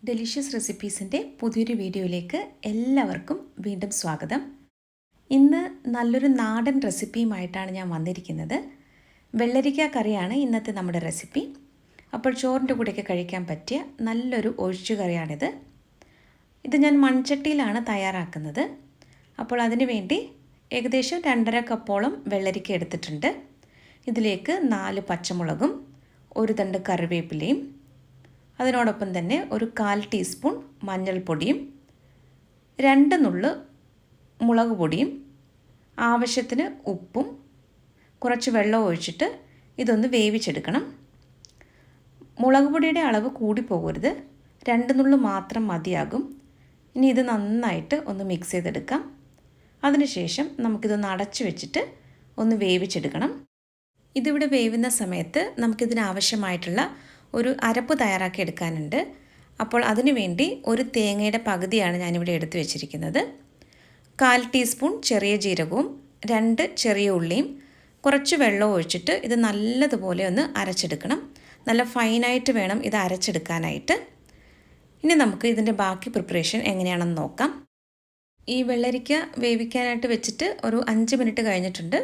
Delicious റെസിപ്പീസിൻ്റെ പുതിയൊരു വീഡിയോയിലേക്ക് എല്ലാവർക്കും വീണ്ടും സ്വാഗതം. ഇന്ന് നല്ലൊരു നാടൻ റെസിപ്പിയുമായിട്ടാണ് ഞാൻ വന്നിരിക്കുന്നത്. വെള്ളരിക്ക കറിയാണ് ഇന്നത്തെ നമ്മുടെ റെസിപ്പി. അപ്പോൾ ചോറിൻ്റെ കൂടെയൊക്കെ കഴിക്കാൻ പറ്റിയ നല്ലൊരു ഒഴിച്ചു കറിയാണിത്. ഇത് ഞാൻ മൺചട്ടിയിലാണ് തയ്യാറാക്കുന്നത്. അപ്പോൾ അതിനു വേണ്ടി ഏകദേശം 2.5 കപ്പോളം വെള്ളരിക്ക എടുത്തിട്ടുണ്ട്. ഇതിലേക്ക് 4 പച്ചമുളകും 1 തണ്ട് കറിവേപ്പിലയും അതിനോടൊപ്പം തന്നെ ഒരു 1/4 ടീസ്പൂൺ മഞ്ഞൾപ്പൊടിയും 2 നുള്ള് മുളക് പൊടിയും ആവശ്യത്തിന് ഉപ്പും കുറച്ച് വെള്ളം ഒഴിച്ചിട്ട് ഇതൊന്ന് വേവിച്ചെടുക്കണം. മുളക് പൊടിയുടെ അളവ് കൂടി പോകരുത്, 2 നുള്ള് മാത്രം മതിയാകും. ഇനി ഇത് നന്നായിട്ട് ഒന്ന് മിക്സ് ചെയ്തെടുക്കാം. അതിനുശേഷം നമുക്കിതൊന്ന് അടച്ചു വെച്ചിട്ട് ഒന്ന് വേവിച്ചെടുക്കണം. ഇതിവിടെ വേവുന്ന സമയത്ത് നമുക്കിതിനാവശ്യമായിട്ടുള്ള ഒരു അരപ്പ് തയ്യാറാക്കി എടുക്കാനുണ്ട്. അപ്പോൾ അതിനു വേണ്ടി ഒരു തേങ്ങയുടെ പകുതിയാണ് ഞാനിവിടെ എടുത്തു വെച്ചിരിക്കുന്നത്. 1/4 ടീസ്പൂൺ ചെറിയ ജീരകവും 2 ചെറിയ ഉള്ളിയും കുറച്ച് വെള്ളം ഒഴിച്ചിട്ട് ഇത് നല്ലതുപോലെ ഒന്ന് അരച്ചെടുക്കണം. നല്ല ഫൈനായിട്ട് വേണം ഇത് അരച്ചെടുക്കാനായിട്ട്. ഇനി നമുക്ക് ഇതിൻ്റെ ബാക്കി പ്രിപ്പറേഷൻ എങ്ങനെയാണെന്ന് നോക്കാം. ഈ വെള്ളരിക്ക വേവിക്കാനായിട്ട് വെച്ചിട്ട് ഒരു 5 മിനിറ്റ് കഴിഞ്ഞിട്ടുണ്ട്.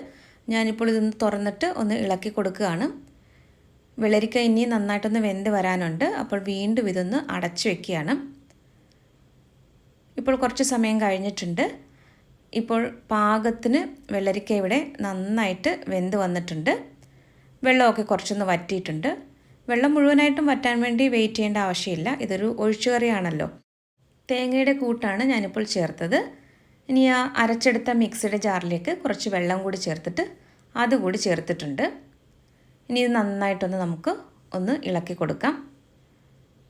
ഞാനിപ്പോൾ ഇതൊന്ന് തുറന്നിട്ട് ഒന്ന് ഇളക്കി കൊടുക്കുകയാണ്. വെള്ളരിക്ക ഇനി നന്നായിട്ടൊന്ന് വെന്ത് വരാനുണ്ട്. അപ്പോൾ വീണ്ടും ഇതൊന്ന് അടച്ചു വയ്ക്കുകയാണ്. ഇപ്പോൾ കുറച്ച് സമയം കഴിഞ്ഞിട്ടുണ്ട്. ഇപ്പോൾ പാകത്തിന് വെള്ളരിക്ക ഇവിടെ നന്നായിട്ട് വെന്ത് വന്നിട്ടുണ്ട്. വെള്ളമൊക്കെ കുറച്ചൊന്ന് വറ്റിയിട്ടുണ്ട്. വെള്ളം മുഴുവനായിട്ടും വറ്റാൻ വേണ്ടി വെയിറ്റ് ചെയ്യേണ്ട ആവശ്യമില്ല. ഇതൊരു ഒഴിച്ചുകറിയാണല്ലോ. തേങ്ങയുടെ കൂട്ടാണ് ഞാനിപ്പോൾ ചേർത്തത്. ഇനി ആ അരച്ചെടുത്ത മിക്സിയുടെ ജാറിലേക്ക് കുറച്ച് വെള്ളം കൂടി ചേർത്തിട്ട് അതുകൂടി ചേർത്തിട്ടുണ്ട്. ഇനി ഇത് നന്നായിട്ടൊന്ന് നമുക്ക് ഒന്ന് ഇളക്കി കൊടുക്കാം.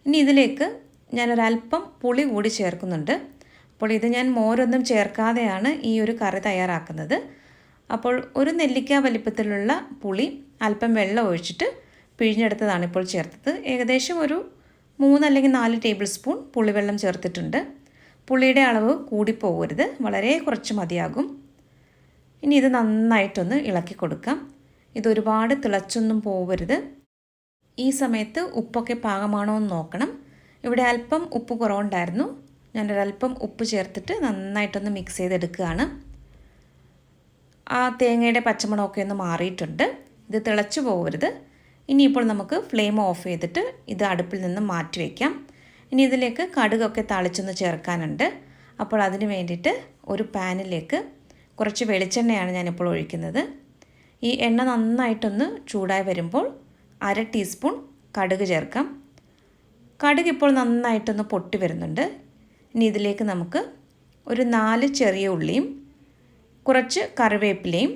ഇനി ഇതിലേക്ക് ഞാനൊരല്പം പുളി കൂടി ചേർക്കുന്നുണ്ട്. അപ്പോൾ ഇത് ഞാൻ മോരൊന്നും ചേർക്കാതെയാണ് ഈ ഒരു കറി തയ്യാറാക്കുന്നത്. അപ്പോൾ ഒരു നെല്ലിക്ക വലിപ്പത്തിലുള്ള പുളി അല്പം വെള്ളം ഒഴിച്ചിട്ട് പിഴിഞ്ഞെടുത്തതാണ് ഇപ്പോൾ ചേർത്തത്. ഏകദേശം ഒരു 3 അല്ലെങ്കിൽ 4 ടേബിൾ സ്പൂൺ പുളിവെള്ളം ചേർത്തിട്ടുണ്ട്. പുളിയുടെ അളവ് കൂടിപ്പോകരുത്, വളരെ കുറച്ച് മതിയാകും. ഇനി ഇത് നന്നായിട്ടൊന്ന് ഇളക്കി കൊടുക്കാം. ഇതൊരുപാട് തിളച്ചൊന്നും പോകരുത്. ഈ സമയത്ത് ഉപ്പൊക്കെ പാകമാണോ എന്ന് നോക്കണം. ഇവിടെ അല്പം ഉപ്പ് കുറവുണ്ടായിരുന്നു. ഞാനൊരല്പം ഉപ്പ് ചേർത്തിട്ട് നന്നായിട്ടൊന്ന് മിക്സ് ചെയ്തെടുക്കുകയാണ്. ആ തേങ്ങയുടെ പച്ചമണമൊക്കെ ഒന്ന് മാറിയിട്ടുണ്ട്. ഇത് തിളച്ചു പോകരുത്. ഇനിയിപ്പോൾ നമുക്ക് ഫ്ലെയിം ഓഫ് ചെയ്തിട്ട് ഇത് അടുപ്പിൽ നിന്ന് മാറ്റി വയ്ക്കാം. ഇനി ഇതിലേക്ക് കടുകൊക്കെ താളിച്ചൊന്ന് ചേർക്കാനുണ്ട്. അപ്പോൾ അതിന് വേണ്ടിയിട്ട് ഒരു പാനിലേക്ക് കുറച്ച് വെളിച്ചെണ്ണയാണ് ഞാനിപ്പോൾ ഒഴിക്കുന്നത്. ഈ എണ്ണ നന്നായിട്ടൊന്ന് ചൂടായി വരുമ്പോൾ 1/2 ടീസ്പൂൺ കടുക് ചേർക്കാം. കടുക് ഇപ്പോൾ നന്നായിട്ടൊന്ന് പൊട്ടി വരുന്നുണ്ട്. ഇനി ഇതിലേക്ക് നമുക്ക് ഒരു 4 ചെറിയ ഉള്ളിയും കുറച്ച് കറിവേപ്പിലയും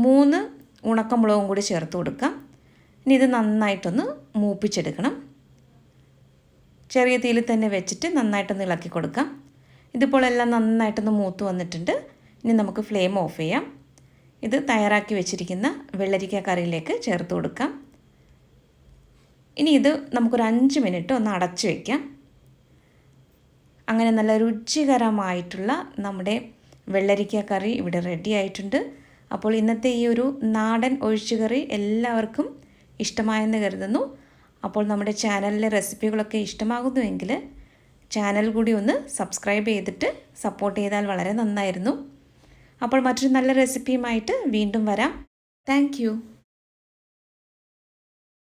3 ഉണക്കമുളകും കൂടി ചേർത്ത് കൊടുക്കാം. ഇനി ഇത് നന്നായിട്ടൊന്ന് മൂപ്പിച്ചെടുക്കണം. ചെറിയ തീയിൽ തന്നെ വെച്ചിട്ട് നന്നായിട്ടൊന്ന് ഇളക്കി കൊടുക്കാം. ഇതിപ്പോൾ എല്ലാം നന്നായിട്ടൊന്ന് മൂത്ത് വന്നിട്ടുണ്ട്. ഇനി നമുക്ക് ഫ്ലെയിം ഓഫ് ചെയ്യാം. ഇത് തയ്യാറാക്കി വെച്ചിരിക്കുന്ന വെള്ളരിക്ക കറിയിലേക്ക് ചേർത്ത് കൊടുക്കാം. ഇനി ഇത് നമുക്കൊരു 5 മിനിറ്റ് ഒന്ന് അടച്ചു വയ്ക്കാം. അങ്ങനെ നല്ല രുചികരമായിട്ടുള്ള നമ്മുടെ വെള്ളരിക്ക കറി ഇവിടെ റെഡി ആയിട്ടുണ്ട്. അപ്പോൾ ഇന്നത്തെ ഈ ഒരു നാടൻ ഒഴിച്ചുകറി എല്ലാവർക്കും ഇഷ്ടമായെന്ന് കരുതുന്നു. അപ്പോൾ നമ്മുടെ ചാനലിലെ റെസിപ്പികളൊക്കെ ഇഷ്ടമാകുന്നുവെങ്കിൽ ചാനൽ കൂടി ഒന്ന് സബ്സ്ക്രൈബ് ചെയ്തിട്ട് സപ്പോർട്ട് ചെയ്താൽ വളരെ നന്നായിരുന്നു. അപ്പോൾ മറ്റൊരു നല്ല റെസിപ്പിയുമായിട്ട് വീണ്ടും വരാം. താങ്ക്